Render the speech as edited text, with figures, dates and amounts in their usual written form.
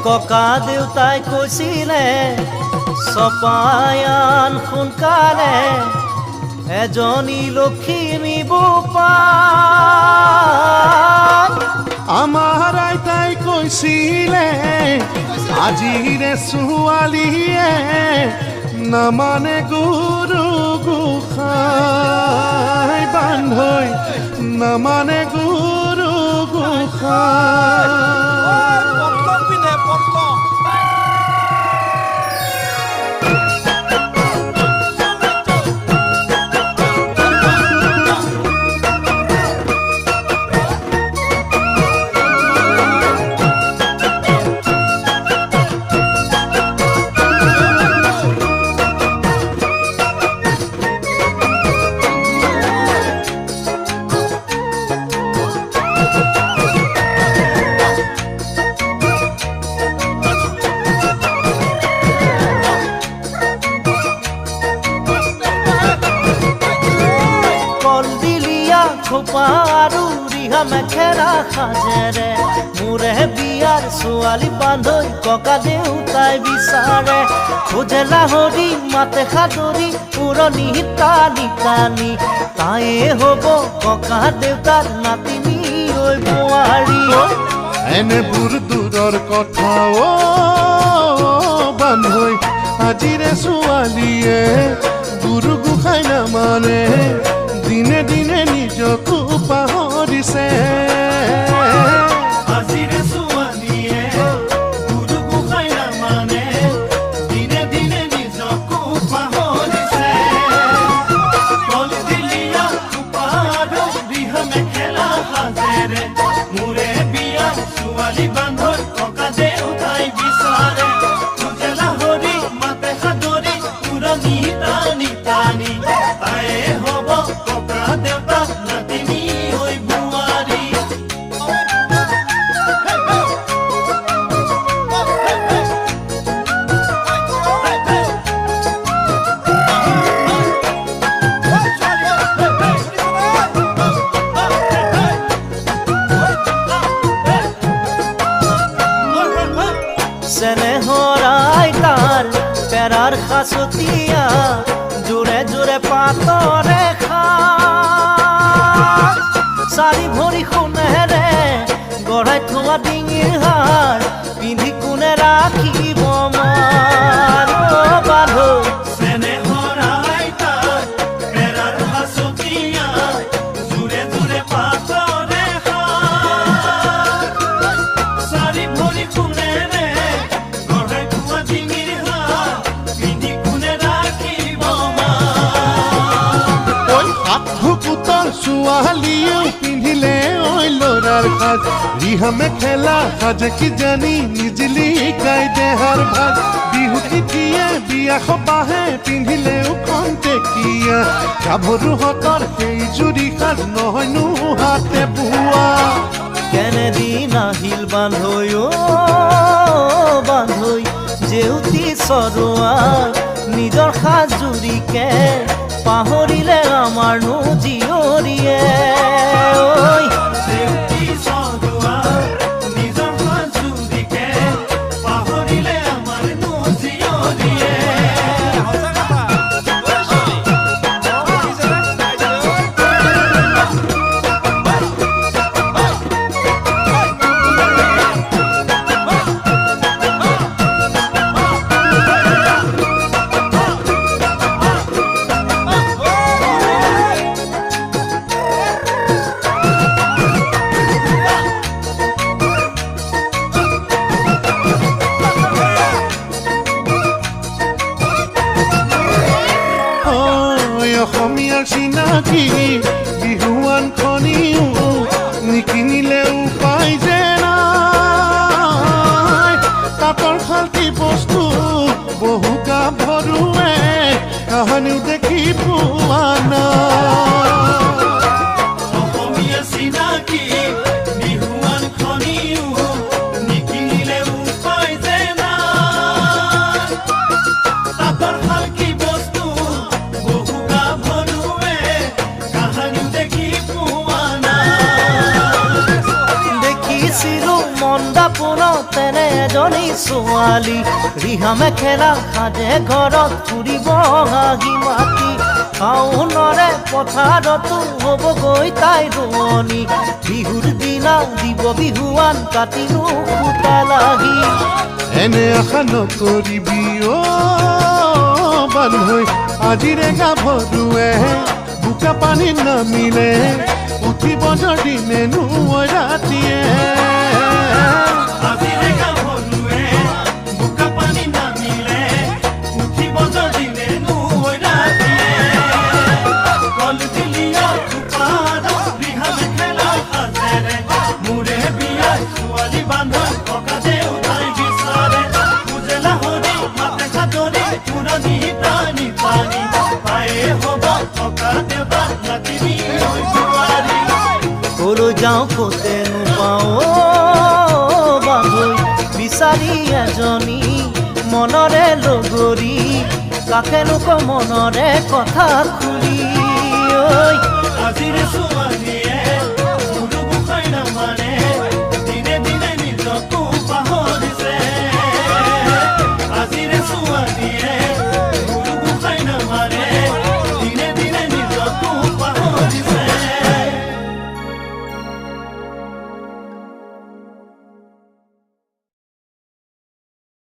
ককা দেউতাই কৈছিলে চপায়ান সোনকালে এজনী লখিমী বোপাই। আমাৰ আইতাই কৈছিলে আজিৰে ছোৱালীয়ে নামানে গুৰু গোসাঁই বান্ধৈ নামানে গুৰু গোসাঁই। খোপা আৰু ৰিহা মেখেলা সাজেৰে মোৰে বিয়াৰ ছোৱালী বান্ধৈ ককা দেউতাই বিচাৰে। খোজে লাহৰি মাতে সাদৰি পুৰণি টানি টানি তায়ে হ'ব ককা দেউতাৰ নাতিনী ঐ বোৱাৰী। এনেবোৰ দূৰৰ কথা বান্ধৈ আজিৰে ছোৱালীয়ে গুৰু গোসাঁই নামানে দিনে দিনে নিজকো পাহৰিছে। আজিৰে ছোৱালীয়ে গুৰু গোসাঁই নামানে দিনে দিনে নিজকো পাহৰিছে। কলদিলীয়া খোপা আৰু ৰিহা মেখেলা সাজেৰে মোৰে বিয়া ছোৱালী বান্ধৈ ককা দেউতাই বিচাৰে। খোজে লাহৰি মাতে সাদৰি পুৰণি টানি টানি তায়ে হ'ব ককা দেউতা নাতিনী ঐ বোৱাৰী। চেনেহৰ আইতাৰ পেৰাৰ সাঁচতীয়া জোৰে জোৰে পাতৰে খাই চাৰি ভৰি সোণেৰে গঢ়াই থোৱা ডিঙিৰ হাৰ পিন্ধি কোনে ৰাখিব মাৰ বান্ধৈ। চেনেহৰ আইতাৰ পেৰাৰ সাঁচতীয়া জোৰে জোৰে পাতৰে খাই চাৰি ভৰি সোণেৰে গঢ়াই থোৱা ডিঙিৰ হাৰ পিন্ধি কোনে ৰাখিব মাৰ। ভুকুতৰ ছোৱালীয়েও পিন্ধিলে ঐ ল'ৰাৰ সাজ ৰিহা মেখেলা সাজে কিজানি নিজলি গাই দেহাৰ ভাজ। বিহু তিথিয়ে বিয়া সবাহে পিন্ধিলেও খন্তেকীয়া গাভৰুহঁতৰ সেই জুৰি সাজ নহয়নো হাতে বোৱা। কেনেদিন আহিল বান্ধৈ বান্ধৈ জেউতি চৰোৱাই নিজৰ সাজুৰিকে পাহৰিলে আমাৰনো জীয়ৰীয়ে। জেউতি চৰোৱাই নিজৰ সাজুৰিকে পাহৰিলে আমাৰনো জীয়ৰীয়ে। অসমীয়াৰ চিনাকি বিহুৱান খনিও নিকিনিলে উপায় যে নাই। তাঁতৰ শালটি বস্তু বহু গাভৰুৱে কাহানিও দেখি পোৱা নাই। অসমীয়া চিনাকি বিহুৱান খনিও নিকিনিলে উপায় যে নাই। তাঁতৰ শালটি বস্তু বহু গাভৰুৱে কাহানিও দেখি পোৱা নাই। সপোনত তেনে এজনী ছোৱালী ৰিহা মেখেলা সাজে ঘৰত ফুৰিব হাঁহি মাতি শাওণৰে পথাৰতো হ'বগৈ তাই ৰোৱনী বিহুৰ দিনা দিব বিহুৱান কাটিনো সূতা লাগি এনে আশা নকৰিবি বান্ধৈ আজিৰে গাভৰুৱে বোকা পানীত নামিলে উঠিব দিনে নুৱৈ ৰাতিয়ে আজিৰে গাভৰুৱে বোকা পানী নামিলে উঠিব দিনে নুৱৈ ৰাতিয়ে কলডিলিয়া থোপাত ৰিহা মেখেলা সাজেৰে মূৰে বিয়া ছোৱালী বান্ধৈ ককা দেউতাই বিচাৰে উজেলা হৰি মাতে খাটনি পুৰণি প্ৰাণী পানী পায়ে হ'ব ককা দেউতা নাতিনী হৈ বোৱাৰী ক'লৈ যাওঁ ক'তে নোপাওঁ বান্ধৈ বিচাৰি এজনী মনৰে লগৰী কাকেনো ক মনৰে কথা খুলি ঐ আজিৰে ছোৱালীয়ে মোৰো গোসাঁই নামানে